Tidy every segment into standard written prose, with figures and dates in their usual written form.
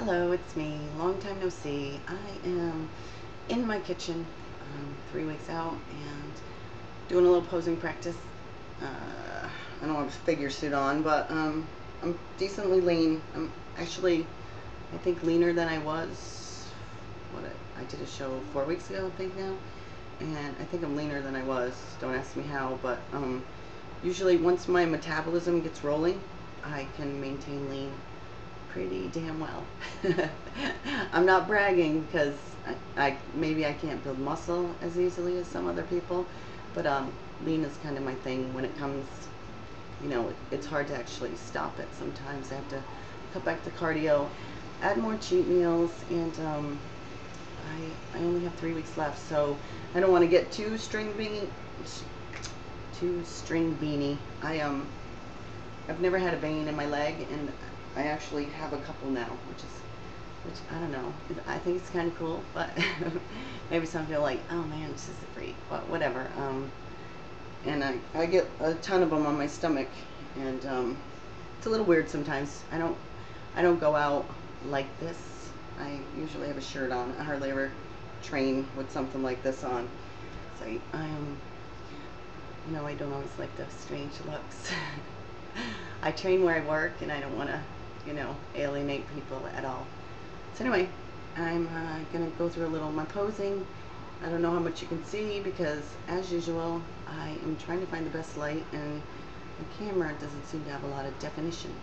Hello, it's me. Long time no see. I am in my kitchen, 3 weeks out, and doing a little posing practice. I don't have a figure suit on, but I'm decently lean. I'm actually, I think, leaner than I was. I did a show 4 weeks ago, I think now, and I think I'm leaner than I was. Don't ask me how, but usually once my metabolism gets rolling, I can maintain lean pretty damn well. I'm not bragging because maybe I can't build muscle as easily as some other people, but lean is kind of my thing when it comes, it's hard to actually stop it sometimes. I have to cut back the cardio, add more cheat meals, and I only have 3 weeks left, so I don't want to get too string beanie. I've never had a vein in my leg, and I actually have a couple now, which I don't know. I think it's kind of cool, but maybe some feel like, oh man, this is a freak, but whatever. And I get a ton of them on my stomach, and it's a little weird sometimes. I don't go out like this. I usually have a shirt on. I hardly ever train with something like this on. So I don't always like those strange looks. I train where I work, and I don't want to, alienate people at all. So anyway, I'm gonna go through a little of my posing. I don't know how much you can see because, as usual, I am trying to find the best light, and the camera doesn't seem to have a lot of definition.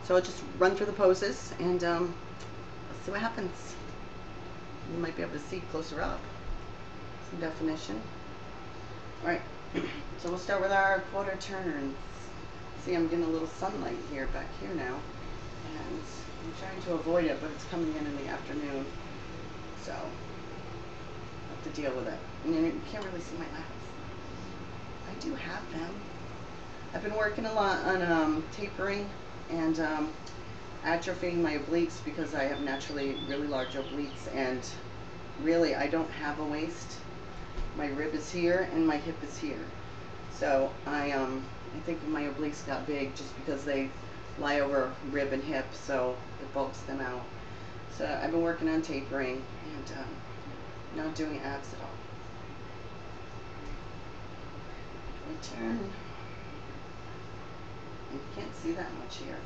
So I'll just run through the poses, and let's see what happens. You might be able to see closer up. Some definition. All right, so we'll start with our quarter turns. See, I'm getting a little sunlight here, back here now, and I'm trying to avoid it, but it's coming in the afternoon, so I have to deal with it. And you can't really see my lats. I do have them. I've been working a lot on tapering and atrophying my obliques because I have naturally really large obliques, and really I don't have a waist. My rib is here and my hip is here. So I think my obliques got big just because they lie over rib and hip, so it bulks them out. So I've been working on tapering and not doing abs at all. Return. You can't see that much here.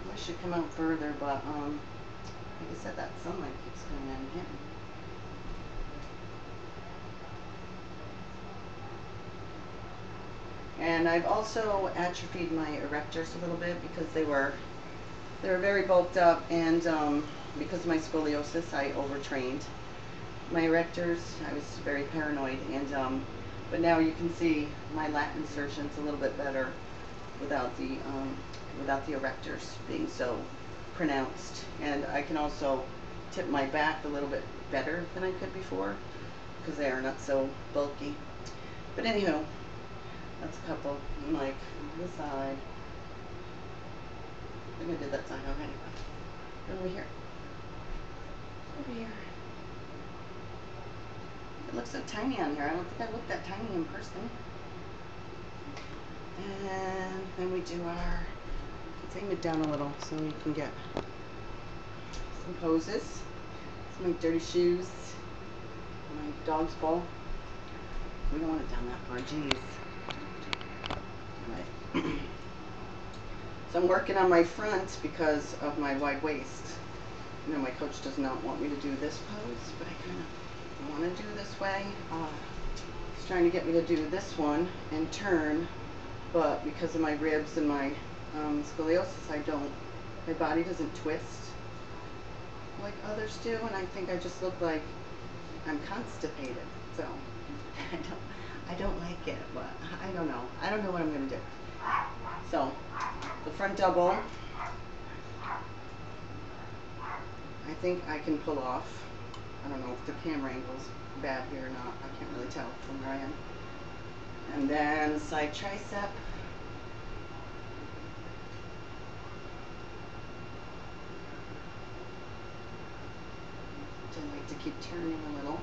I wish it come out further, but like I said, that sunlight keeps coming in here. And I've also atrophied my erectors a little bit because they were very bulked up, and because of my scoliosis, I overtrained my erectors. I was very paranoid, and but now you can see my lat insertions a little bit better without the erectors being so pronounced. And I can also tip my back a little bit better than I could before because they are not so bulky. But anywho, that's a couple. I'm like, this side. I think I did that side already. Over here. Over here. It looks so tiny on here. I don't think I look that tiny in person. And then we do let's aim it down a little so you can get some poses. Some my dirty shoes. My dog's ball. We don't want it down that far, geez. So I'm working on my front because of my wide waist. My coach does not want me to do this pose, but I kind of want to do this way. He's trying to get me to do this one and turn, but because of my ribs and my scoliosis, my body doesn't twist like others do, and I think I just look like I'm constipated. So I don't like it, but I don't know. I don't know what I'm going to do. So, the front double, I think I can pull off. I don't know if the camera angle's bad here or not. I can't really tell from where I am. And then side tricep. I like to keep turning a little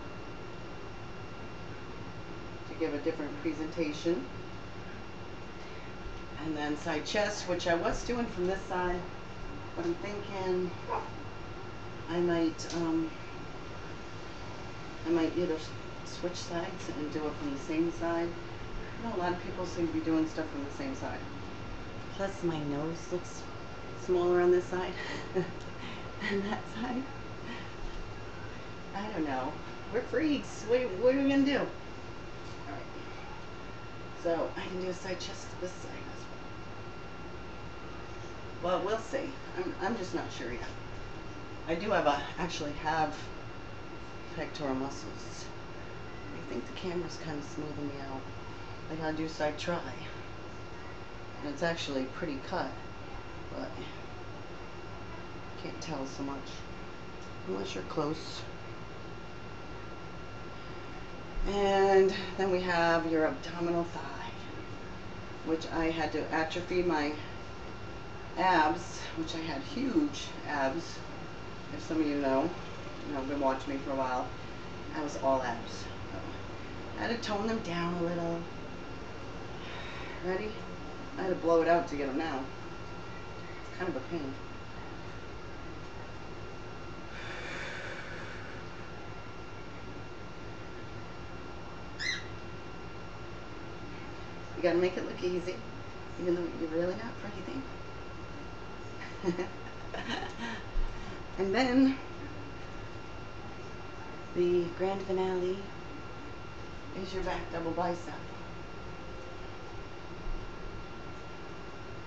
to give a different presentation. And then side chest, which I was doing from this side, but I'm thinking I might either switch sides and do it from the same side. I know a lot of people seem to be doing stuff from the same side. Plus my nose looks smaller on this side than that side. I don't know. We're freaks. What are we gonna do? Alright. So I can do a side chest this side as well. Well, we'll see. I'm just not sure yet. I do actually have pectoral muscles. I think the camera's kind of smoothing me out. I gotta do side try. And it's actually pretty cut, but can't tell so much unless you're close. And then we have your abdominal thigh, which I had to atrophy my abs, which I had huge abs. If some of you know, been watching me for a while, I was all abs. So I had to tone them down a little. Ready? I had to blow it out to get them out. It's kind of a pain. You gotta make it look easy, even though you're really not breathing. And then the grand finale is your back double bicep.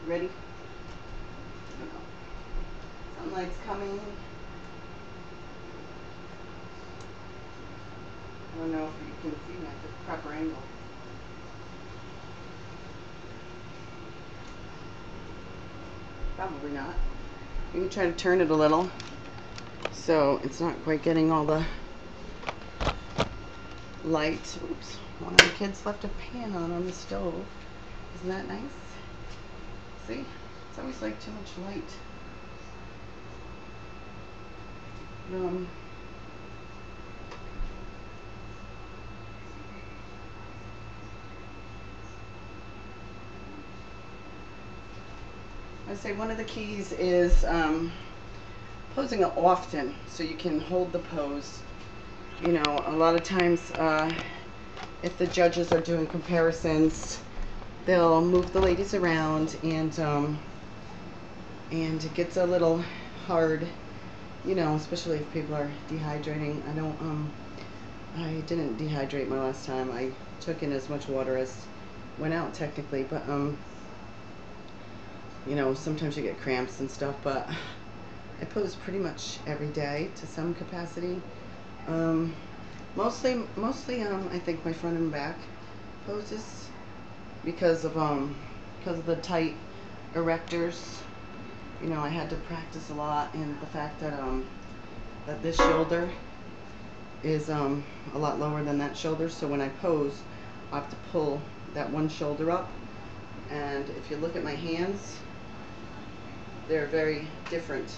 Ready? Sunlight's coming. I don't know if you can see me at the proper angle. Probably not. You can try to turn it a little so it's not quite getting all the light. Oops, one of the kids left a pan on the stove. Isn't that nice? See? It's always like too much light. I say one of the keys is posing it often so you can hold the pose. You know, a lot of times if the judges are doing comparisons, they'll move the ladies around, and it gets a little hard, you know, especially if people are dehydrating. I didn't dehydrate my last time. I took in as much water as went out technically, but you know, sometimes you get cramps and stuff, but I pose pretty much every day to some capacity. Mostly I think my front and back poses because of the tight erectors. You know, I had to practice a lot, and the fact that that this shoulder is a lot lower than that shoulder, so when I pose I have to pull that one shoulder up. And if you look at my hands, they're very different.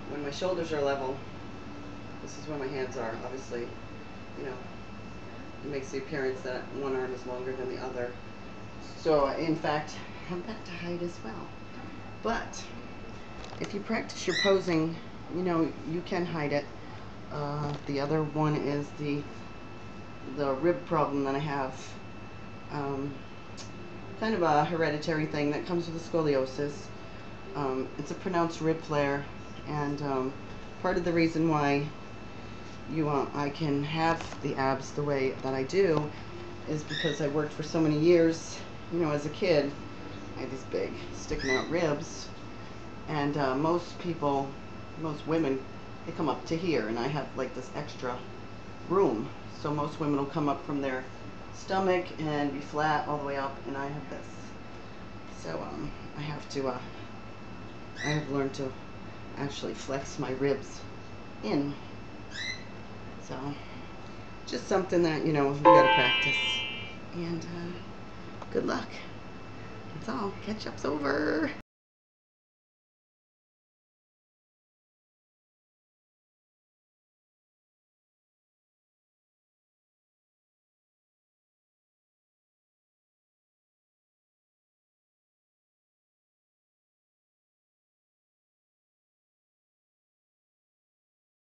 When my shoulders are level, this is where my hands are. Obviously, you know, it makes the appearance that one arm is longer than the other. So in fact, I'm back to height as well. But if you practice your posing, you know, you can hide it. The other one is the rib problem that I have. Kind of a hereditary thing that comes with the scoliosis. It's a pronounced rib flare, and part of the reason why I can have the abs the way that I do is because I worked for so many years. You know, as a kid, I had these big sticking out ribs, and most women, they come up to here, and I have like this extra room. So most women will come up from their stomach and be flat all the way up, and I have this. So I have learned to actually flex my ribs in. So just something that, you know, you gotta practice. And good luck. That's all. Ketchup's over.